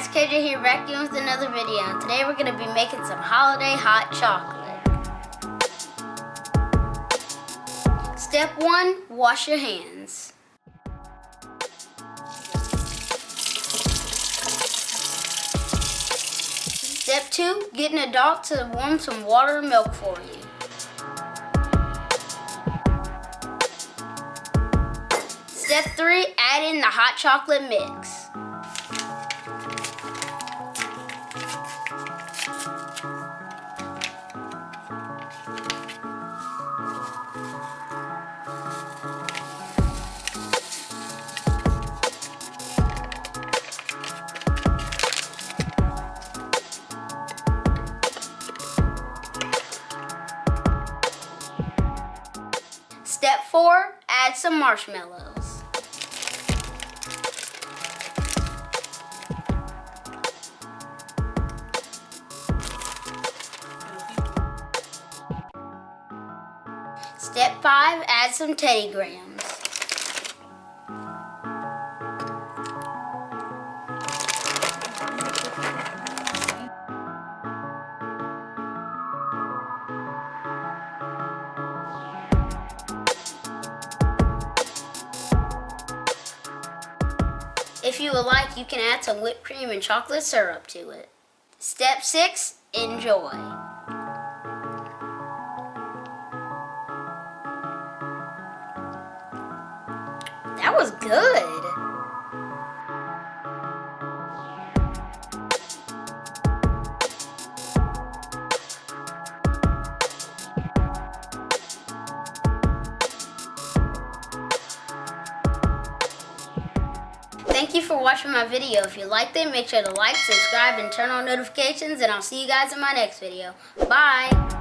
guys, KJ here back again with another video. And today we're going to be making some holiday hot chocolate. Step 1, wash your hands. Step 2, get an adult to warm some water and milk for you. Step 3, add in the hot chocolate mix. Step 4, add some marshmallows. Step 5, add some Teddy Grahams. If you would like, you can add some whipped cream and chocolate syrup to it. Step 6, enjoy. That was good. Thank you for watching my video. If you liked it, make sure to like, subscribe, and turn on notifications, and I'll see you guys in my next video. Bye!